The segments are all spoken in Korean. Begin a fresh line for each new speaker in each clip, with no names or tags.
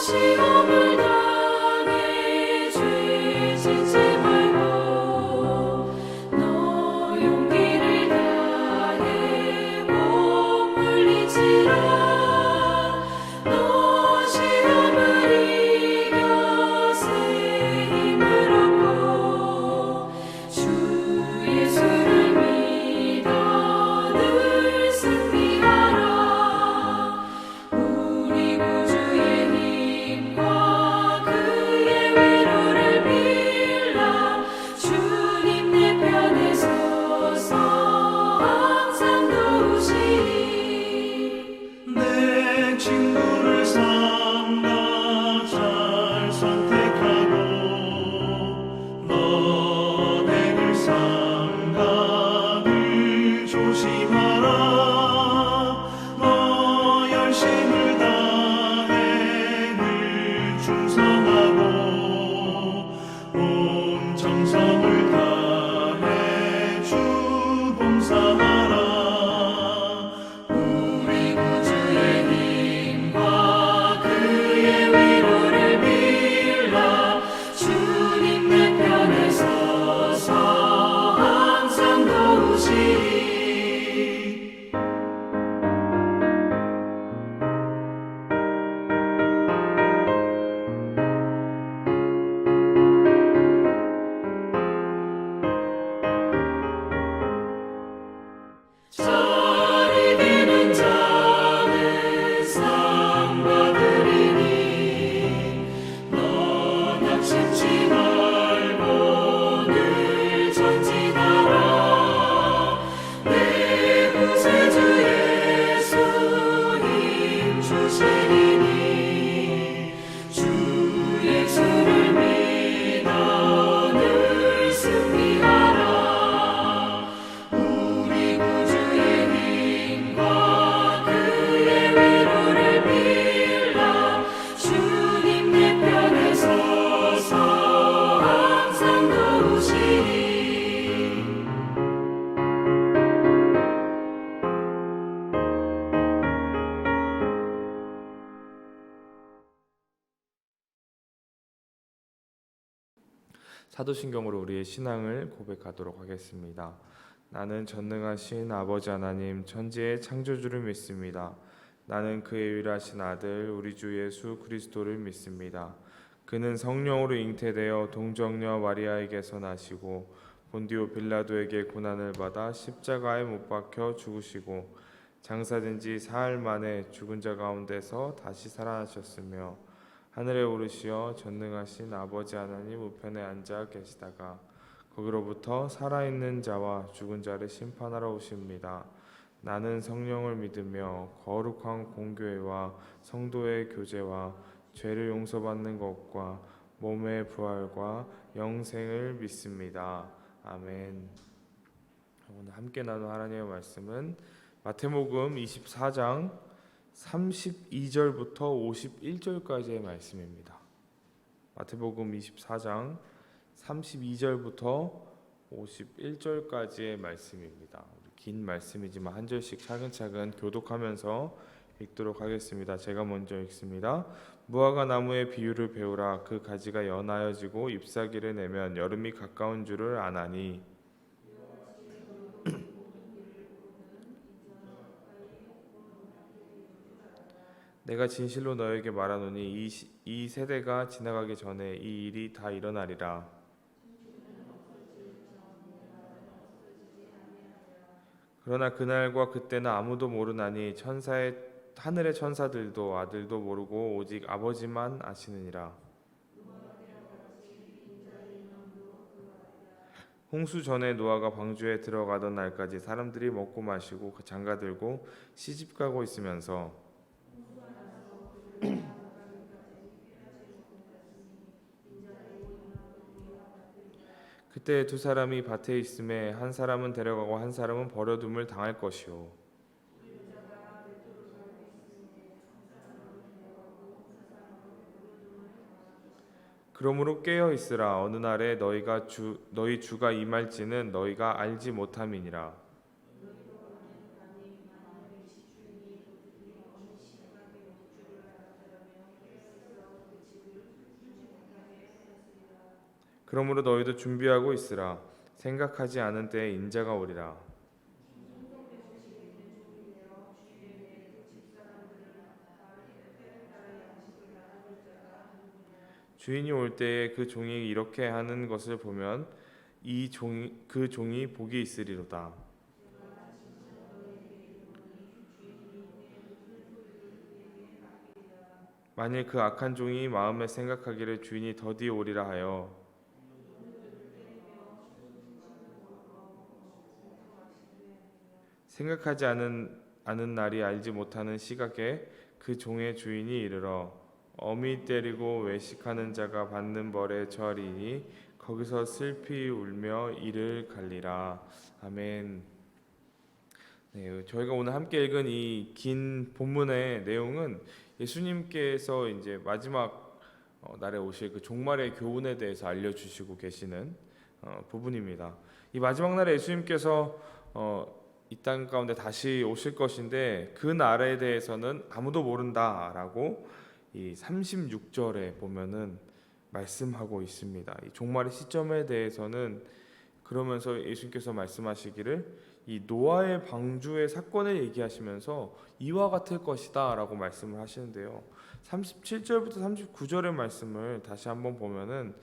시험을 당해 죄 짓지 말고 너 용기를 다해 못 물리치라. 너 시험을 이겨 새 힘을 얻고 주 예수를 믿어 늘 승리하라. 우리 구주의 힘과 그의 위로를 빌라. 주님 내 편에 서서 항상 도우시리.
내 친구를 삼가 잘 선택하고 너네를 삼가 늘 조심하라. 너 열심을 다해 늘 충성하고 온 정성을 다해 주 봉사하라. 우리 구주의 힘과 그의 위로를 빌라. 주님 내 편에 서서 항상 도우시리.
잘 이기는 자는 상 받으리니 너 낙심치 말고 늘 전진하라. 내 구세주 예수 힘 주시리니 주 예수를 믿어 늘 승리하라. 우리 구주의 힘과 그의 위로를 빌라. 주님 내 편에 서서 항상 도우시리.
사도신경으로 우리의 신앙을 고백하도록 하겠습니다. 나는 전능하신 아버지 하나님 천지의 창조주를 믿습니다. 나는 그의 유일하신 아들 우리 주 예수 그리스도를 믿습니다. 그는 성령으로 잉태되어 동정녀 마리아에게서 나시고 본디오 빌라도에게 고난을 받아 십자가에 못 박혀 죽으시고 장사된 지 사흘 만에 죽은 자 가운데서 다시 살아나셨으며 하늘에 오르시어 전능하신 아버지 하나님 우편에 앉아 계시다가 거기로부터 살아있는 자와 죽은 자를 심판하러 오십니다. 나는 성령을 믿으며 거룩한 공교회와 성도의 교제와 죄를 용서받는 것과 몸의 부활과 영생을 믿습니다. 아멘. 오늘 함께 나눌 하나님의 말씀은 마태복음 24장 32절부터 51절까지의 말씀입니다. 마태복음 24장 32절부터 51절까지의 말씀입니다. 긴 말씀이지만 한 절씩 차근차근 교독하면서 읽도록 하겠습니다. 제가 먼저 읽습니다. 무화과 나무의 비유를 배우라. 그 가지가 연하여지고 잎사귀를 내면 여름이 가까운 줄을 아나니 내가 진실로 너에게 말하노니 이 세대가 지나가기 전에 이 일이 다 일어나리라. 그러나 그날과 그때는 아무도 모르나니 하늘의 천사들도 아들도 모르고 오직 아버지만 아시느니라. 홍수 전에 노아가 방주에 들어가던 날까지 사람들이 먹고 마시고 장가들고 시집가고 있으면서 그때 두 사람이 밭에 있음에 한 사람은 데려가고 한 사람은 버려둠을 당할 것이요 그러므로 깨어 있으라. 어느 날에 너희 주가 임할지는 너희가 알지 못함이니라. 그러므로 너희도 준비하고 있으라. 생각하지 않은 때에 인자가 오리라. 주인이 올 때에 그 종이 이렇게 하는 것을 보면 그 종이 복이 있으리로다. 만일 그 악한 종이 마음에 생각하기를 주인이 더디 오리라 하여 생각하지 않은 날이 알지 못하는 시각에 그 종의 주인이 이르러 어미 때리고 외식하는 자가 받는 벌에 처하리니 거기서 슬피 울며 이를 갈리라. 아멘. 네, 저희가 오늘 함께 읽은 이 긴 본문의 내용은 예수님께서 이제 마지막 날에 오실 그 종말의 교훈에 대해서 알려주시고 계시는 부분입니다. 이 마지막 날에 예수님께서 이 땅 가운데 다시 오실 것인데 그 날에 대해서는 아무도 모른다라고 이 36절에 보면은 말씀하고 있습니다. 이 종말의 시점에 대해서는 그러면서 예수님께서 말씀하시기를 이 노아의 방주의 사건을 얘기하시면서 이와 같을 것이다라고 말씀을 하시는데요. 37절부터 39절의 말씀을 다시 한번 보면은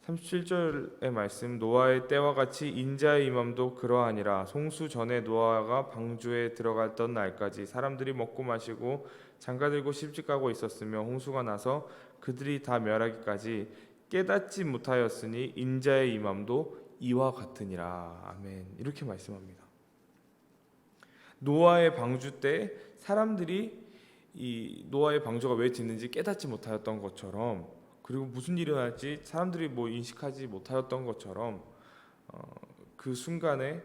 37절의 말씀 노아의 때와 같이 인자의 임함도 그러하니라. 송수 전에 노아가 방주에 들어갔던 날까지 사람들이 먹고 마시고 장가들고 시집가고 있었으며 홍수가 나서 그들이 다 멸하기까지 깨닫지 못하였으니 인자의 임함도 이와 같으니라. 아멘. 이렇게 말씀합니다. 노아의 방주 때 사람들이 이 노아의 방주가 왜 짓는지 깨닫지 못하였던 것처럼, 그리고 무슨 일이 일어날지 사람들이 인식하지 못하였던 것처럼 그 순간에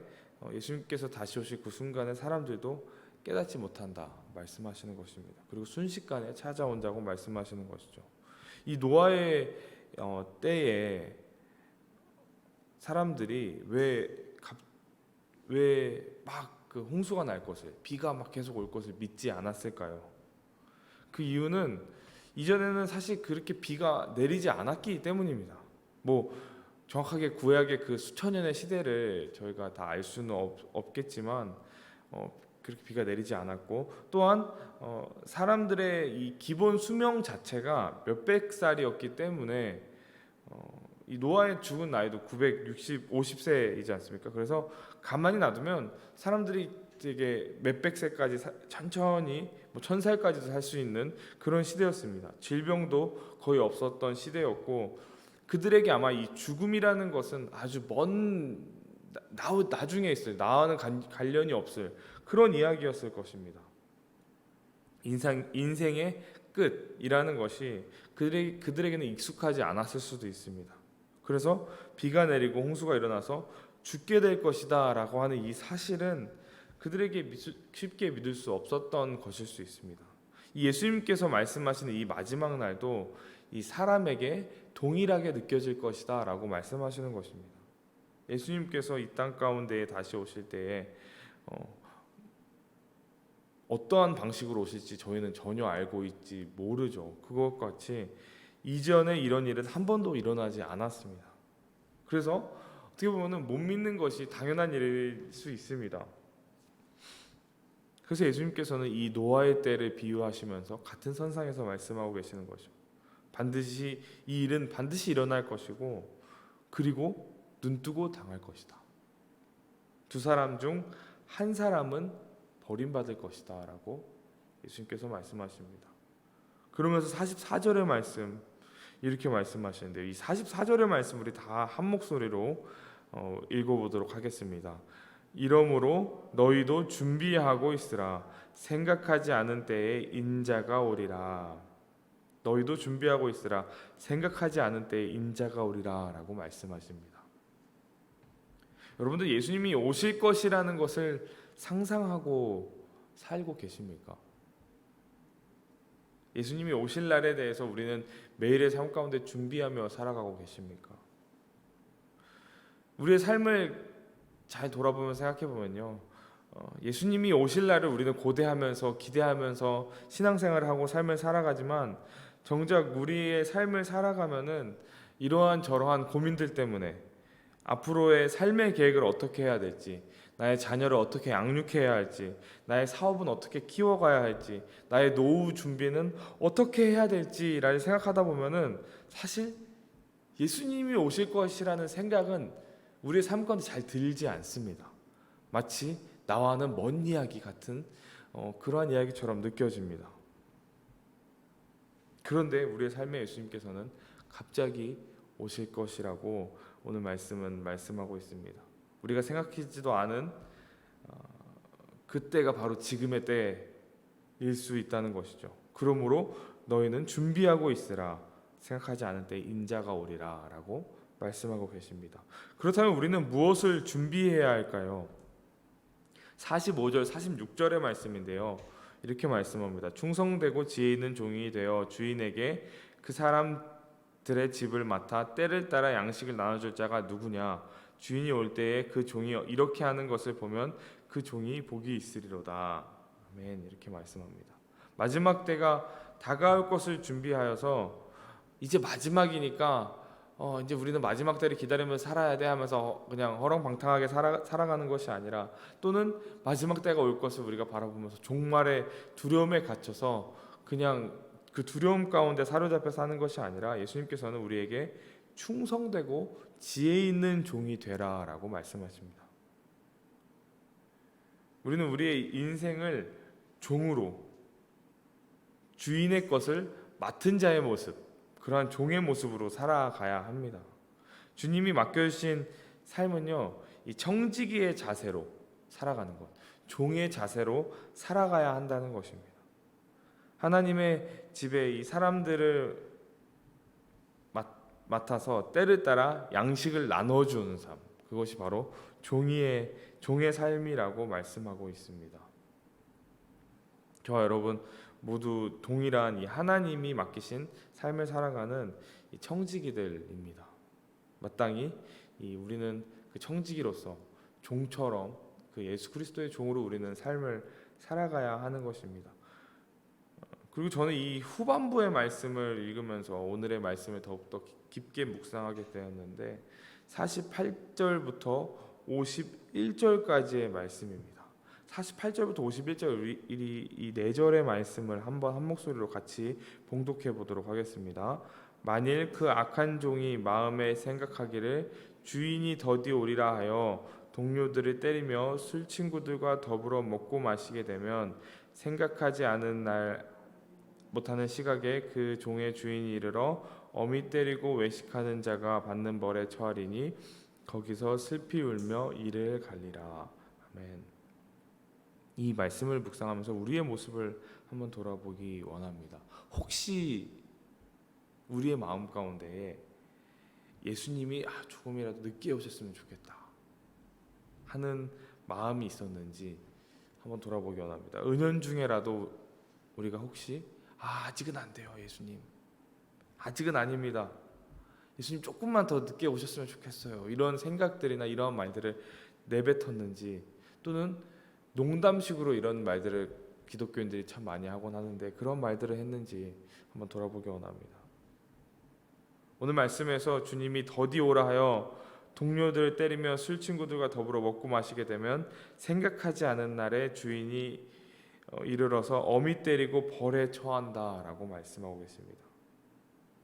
예수님께서 다시 오실 그 순간에 사람들도 깨닫지 못한다 말씀하시는 것입니다. 그리고 순식간에 찾아온다고 말씀하시는 것이죠. 이 노아의 때에 사람들이 왜 막 그 홍수가 날 것을, 비가 막 계속 올 것을 믿지 않았을까요? 그 이유는 이전에는 사실 그렇게 비가 내리지 않았기 때문입니다. 정확하게 구약의 그 수천 년의 시대를 저희가 다 알 수는 없겠지만 그렇게 비가 내리지 않았고, 또한 사람들의 이 기본 수명 자체가 몇백 살이었기 때문에 이 노아의 죽은 나이도 50세이지 않습니까? 그래서 가만히 놔두면 사람들이 되게 몇백 세까지 천천히 1000살까지도 살 수 있는 그런 시대였습니다. 질병도 거의 없었던 시대였고, 그들에게 아마 이 죽음이라는 것은 아주 먼 나중에 있어요. 나와는 관련이 없을 그런 이야기였을 것입니다. 인생의 끝이라는 것이 그들에게는 익숙하지 않았을 수도 있습니다. 그래서 비가 내리고 홍수가 일어나서 죽게 될 것이다 라고 하는 이 사실은 그들에게 쉽게 믿을 수 없었던 것일 수 있습니다. 예수님께서 말씀하시는 이 마지막 날도 이 사람에게 동일하게 느껴질 것이다 라고 말씀하시는 것입니다. 예수님께서 이 땅 가운데에 다시 오실 때에 어떠한 방식으로 오실지 저희는 전혀 알고 있지 모르죠. 그것과 같이 이전에 이런 일은 한 번도 일어나지 않았습니다. 그래서 어떻게 보면 못 믿는 것이 당연한 일일 수 있습니다. 그래서 예수님께서는 이 노아의 때를 비유하시면서 같은 선상에서 말씀하고 계시는 거죠. 이 일은 반드시 일어날 것이고, 그리고 눈뜨고 당할 것이다. 두 사람 중 한 사람은 버림받을 것이다 라고 예수님께서 말씀하십니다. 그러면서 44절의 말씀 이렇게 말씀하시는데요. 이 44절의 말씀 우리 다 한 목소리로 읽어보도록 하겠습니다. 이러므로 너희도 준비하고 있으라. 생각하지 않은 때에 인자가 오리라. 너희도 준비하고 있으라. 생각하지 않은 때에 인자가 오리라 라고 말씀하십니다. 여러분들 예수님이 오실 것이라는 것을 상상하고 살고 계십니까? 예수님이 오실 날에 대해서 우리는 매일의 삶 가운데 준비하며 살아가고 계십니까? 우리의 삶을 잘 돌아보면 생각해보면요, 예수님이 오실 날을 우리는 고대하면서 기대하면서 신앙생활을 하고 삶을 살아가지만 정작 우리의 삶을 살아가면은 이러한 저러한 고민들 때문에 앞으로의 삶의 계획을 어떻게 해야 될지, 나의 자녀를 어떻게 양육해야 할지, 나의 사업은 어떻게 키워가야 할지, 나의 노후 준비는 어떻게 해야 될지를 생각하다 보면은 사실 예수님이 오실 것이라는 생각은 우리의 삶 가운데 잘 들지 않습니다. 마치 나와는 먼 이야기 같은 그러한 이야기처럼 느껴집니다. 그런데 우리의 삶에 예수님께서는 갑자기 오실 것이라고 오늘 말씀은 말씀하고 있습니다. 우리가 생각하지도 않은 그때가 바로 지금의 때일 수 있다는 것이죠. 그러므로 너희는 준비하고 있으라. 생각하지 않은 때 인자가 오리라 라고 말씀하고 계십니다. 그렇다면 우리는 무엇을 준비해야 할까요? 45절 46절의 말씀인데요, 이렇게 말씀합니다. 충성되고 지혜 있는 종이 되어 주인에게 그 사람들의 집을 맡아 때를 따라 양식을 나눠줄 자가 누구냐? 주인이 올 때에 그 종이 이렇게 하는 것을 보면 그 종이 복이 있으리로다. 아멘. 이렇게 말씀합니다. 마지막 때가 다가올 것을 준비하여서 이제 마지막이니까 이제 우리는 마지막 때를 기다리면서 살아야 돼 하면서 그냥 허렁방탕하게 살아가는 것이 아니라, 또는 마지막 때가 올 것을 우리가 바라보면서 종말의 두려움에 갇혀서 그냥 그 두려움 가운데 사로잡혀 사는 것이 아니라, 예수님께서는 우리에게 충성되고 지혜 있는 종이 되라 라고 말씀하십니다. 우리는 우리의 인생을 종으로, 주인의 것을 맡은 자의 모습, 그러한 종의 모습으로 살아가야 합니다. 주님이 맡겨주신 삶은요, 이 청지기의 자세로 살아가는 것, 종의 자세로 살아가야 한다는 것입니다. 하나님의 집에 이 사람들을 맡아서 때를 따라 양식을 나눠주는 삶, 그것이 바로 종의 삶이라고 말씀하고 있습니다. 저와 여러분 모두 동일한 이 하나님이 맡기신 삶을 살아가는 이 청지기들입니다. 마땅히 우리는 그 청지기로서 종처럼 그 예수 그리스도의 종으로 우리는 삶을 살아가야 하는 것입니다. 그리고 저는 이 후반부의 말씀을 읽으면서 오늘의 말씀을 더욱더 깊게 묵상하게 되었는데, 48절부터 51절까지의 말씀입니다. 48절부터 51절 이 4절의 말씀을 한번 한 목소리로 같이 봉독해 보도록 하겠습니다. 만일 그 악한 종이 마음에 생각하기를 주인이 더디 오리라 하여 동료들을 때리며 술 친구들과 더불어 먹고 마시게 되면, 생각하지 않은 날 못하는 시각에 그 종의 주인이 이르러 어미 때리고 외식하는 자가 받는 벌에 처하리니 거기서 슬피 울며 이를 갈리라. 아멘. 이 말씀을 묵상하면서 우리의 모습을 한번 돌아보기 원합니다. 혹시 우리의 마음 가운데에 예수님이 조금이라도 늦게 오셨으면 좋겠다 하는 마음이 있었는지 한번 돌아보기 원합니다. 은연중에라도 우리가 혹시 아직은 안 돼요, 예수님, 아직은 아닙니다, 예수님 조금만 더 늦게 오셨으면 좋겠어요, 이런 생각들이나 이런 말들을 내뱉었는지, 또는 농담식으로 이런 말들을 기독교인들이 참 많이 하곤 하는데 그런 말들을 했는지 한번 돌아보기 원합니다. 오늘 말씀에서 주님이 더디 오라 하여 동료들을 때리며 술 친구들과 더불어 먹고 마시게 되면 생각하지 않은 날에 주인이 이르러서 어미 때리고 벌에 처한다라고 말씀하고 계십니다.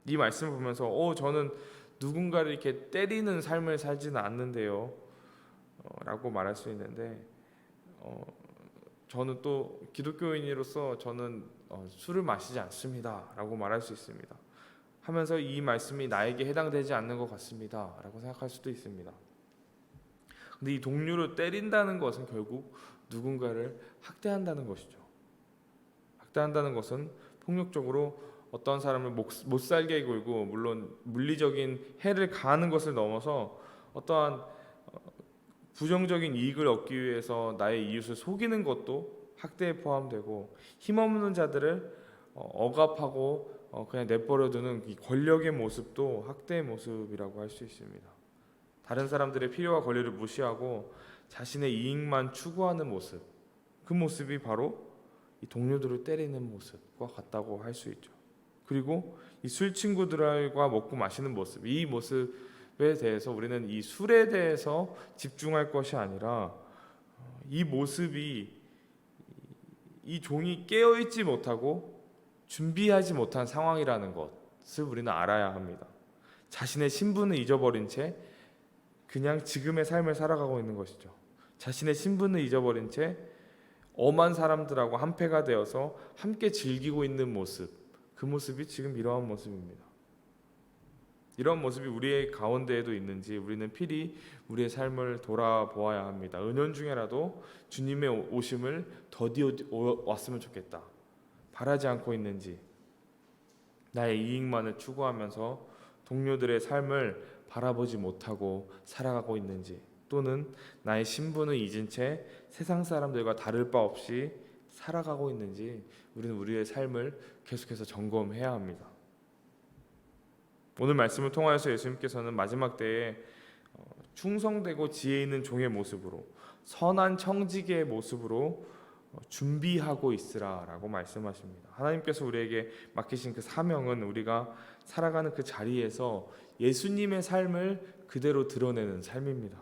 이 말씀을 보면서 저는 누군가를 이렇게 때리는 삶을 살지는 않는데요 라고 말할 수 있는데, 저는 또 기독교인으로서 저는 술을 마시지 않습니다 라고 말할 수 있습니다. 하면서 이 말씀이 나에게 해당되지 않는 것 같습니다 라고 생각할 수도 있습니다. 근데 이 동료를 때린다는 것은 결국 누군가를 학대한다는 것이죠. 학대한다는 것은 폭력적으로 어떤 사람을 못 살게 굴고, 물론 물리적인 해를 가하는 것을 넘어서 어떠한 부정적인 이익을 얻기 위해서 나의 이웃을 속이는 것도 학대에 포함되고, 힘없는 자들을 억압하고 그냥 내버려두는 이 권력의 모습도 학대의 모습이라고 할 수 있습니다. 다른 사람들의 필요와 권리를 무시하고 자신의 이익만 추구하는 모습, 그 모습이 바로 이 동료들을 때리는 모습과 같다고 할 수 있죠. 그리고 이 술 친구들과 먹고 마시는 모습, 이 모습에 대해서 우리는 이 술에 대해서 집중할 것이 아니라 이 모습이 이 종이 깨어있지 못하고 준비하지 못한 상황이라는 것을 우리는 알아야 합니다. 자신의 신분을 잊어버린 채 그냥 지금의 삶을 살아가고 있는 것이죠. 자신의 신분을 잊어버린 채 엄한 사람들하고 한패가 되어서 함께 즐기고 있는 모습, 그 모습이 지금 이러한 모습입니다. 이런 모습이 우리의 가운데에도 있는지 우리는 필히 우리의 삶을 돌아보아야 합니다. 은연중에라도 주님의 오심을 더디어 왔으면 좋겠다. 바라지 않고 있는지, 나의 이익만을 추구하면서 동료들의 삶을 바라보지 못하고 살아가고 있는지, 또는 나의 신분을 잊은 채 세상 사람들과 다를 바 없이 살아가고 있는지 우리는 우리의 삶을 계속해서 점검해야 합니다. 오늘 말씀을 통하여서 예수님께서는 마지막 때에 충성되고 지혜 있는 종의 모습으로, 선한 청지기의 모습으로 준비하고 있으라라고 말씀하십니다. 하나님께서 우리에게 맡기신 그 사명은 우리가 살아가는 그 자리에서 예수님의 삶을 그대로 드러내는 삶입니다.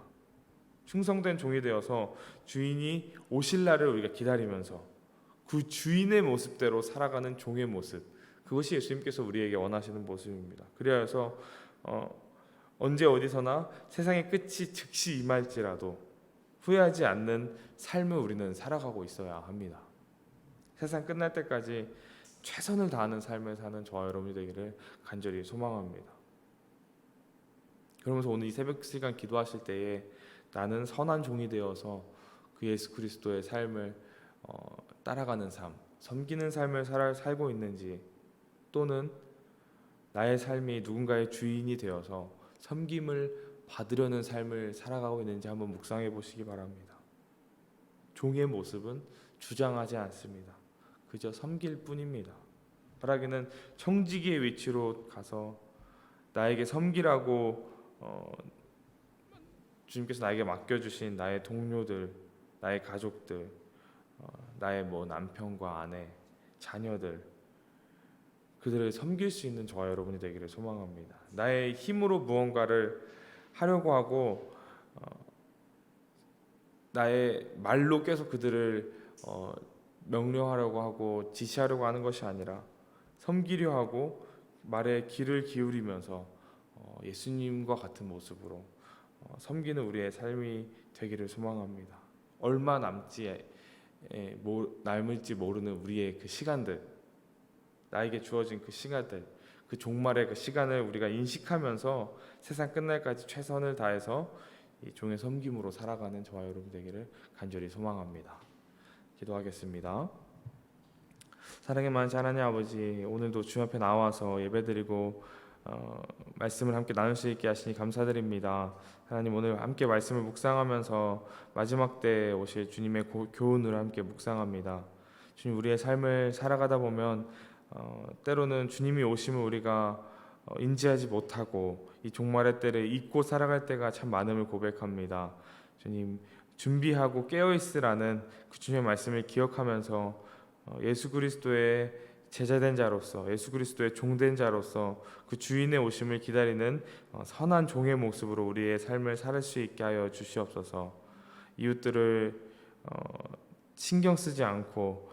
충성된 종이 되어서 주인이 오실 날을 우리가 기다리면서 그 주인의 모습대로 살아가는 종의 모습, 그것이 예수님께서 우리에게 원하시는 모습입니다. 그래서 언제 어디서나 세상의 끝이 즉시 임할지라도 후회하지 않는 삶을 우리는 살아가고 있어야 합니다. 세상 끝날 때까지 최선을 다하는 삶을 사는 저와 여러분이 되기를 간절히 소망합니다. 그러면서 오늘 이 새벽 시간 기도하실 때에 나는 선한 종이 되어서 그 예수 그리스도의 삶을 따라가는 삶, 섬기는 삶을 살고 있는지, 또는 나의 삶이 누군가의 주인이 되어서 섬김을 받으려는 삶을 살아가고 있는지 한번 묵상해 보시기 바랍니다. 종의 모습은 주장하지 않습니다. 그저 섬길 뿐입니다. 바라기는 청지기의 위치로 가서 나에게 섬기라고 주님께서 나에게 맡겨주신 나의 동료들, 나의 가족들, 나의 남편과 아내, 자녀들, 그들을 섬길 수 있는 저와 여러분이 되기를 소망합니다. 나의 힘으로 무언가를 하려고 하고 나의 말로 계속 그들을 명령하려고 하고 지시하려고 하는 것이 아니라 섬기려 하고 말에 귀를 기울이면서 예수님과 같은 모습으로 섬기는 우리의 삶이 되기를 소망합니다. 얼마 남을지 모르는 우리의 그 시간들, 나에게 주어진 그 시간들, 그 종말의 그 시간을 우리가 인식하면서 세상 끝날까지 최선을 다해서 이 종의 섬김으로 살아가는 저와 여러분 되기를 간절히 소망합니다. 기도하겠습니다. 사랑의 많으신 하나님 아버지, 오늘도 주 앞에 나와서 예배드리고 말씀을 함께 나눌 수 있게 하시니 감사드립니다. 하나님, 오늘 함께 말씀을 묵상하면서 마지막 때에 오실 주님의 교훈을 함께 묵상합니다. 주님, 우리의 삶을 살아가다 보면 때로는 주님이 오심을 우리가 인지하지 못하고 이 종말의 때를 잊고 살아갈 때가 참 많음을 고백합니다. 주님, 준비하고 깨어있으라는 그 주님의 말씀을 기억하면서 예수 그리스도의 제자된 자로서, 예수 그리스도의 종된 자로서 그 주인의 오심을 기다리는 선한 종의 모습으로 우리의 삶을 살 수 있게 하여 주시옵소서. 이웃들을 신경 쓰지 않고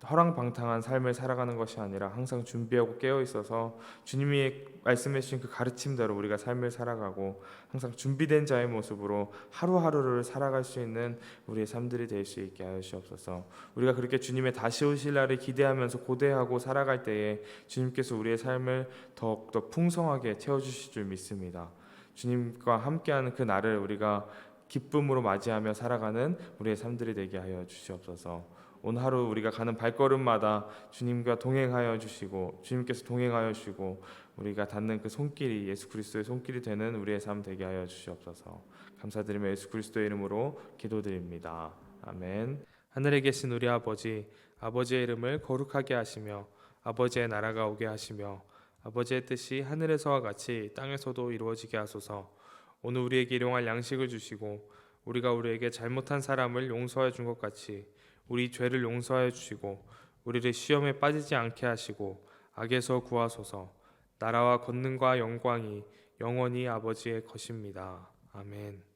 허랑방탕한 삶을 살아가는 것이 아니라 항상 준비하고 깨어 있어서 주님이 말씀해 주신 그 가르침대로 우리가 삶을 살아가고 항상 준비된 자의 모습으로 하루하루를 살아갈 수 있는 우리의 삶들이 될 수 있게 하여 주옵소서. 우리가 그렇게 주님의 다시 오실 날을 기대하면서 고대하고 살아갈 때에 주님께서 우리의 삶을 더욱더 풍성하게 채워주실 줄 믿습니다. 주님과 함께하는 그 날을 우리가 기쁨으로 맞이하며 살아가는 우리의 삶들이 되게 하여 주시옵소서. 오늘 하루 우리가 가는 발걸음마다 주님과 동행하여 주시고 주님께서 동행하여 주시고 우리가 닿는 그 손길이 예수 그리스도의 손길이 되는 우리의 삶 되게 하여 주시옵소서. 감사드리며 예수 그리스도의 이름으로 기도드립니다. 아멘. 하늘에 계신 우리 아버지, 아버지의 이름을 거룩하게 하시며 아버지의 나라가 오게 하시며 아버지의 뜻이 하늘에서와 같이 땅에서도 이루어지게 하소서. 오늘 우리에게 일용할 양식을 주시고 우리가 우리에게 잘못한 사람을 용서해 준 것 같이 우리 죄를 용서하여 주시고 우리를 시험에 빠지지 않게 하시고 악에서 구하소서. 나라와 권능과 영광이 영원히 아버지의 것입니다. 아멘.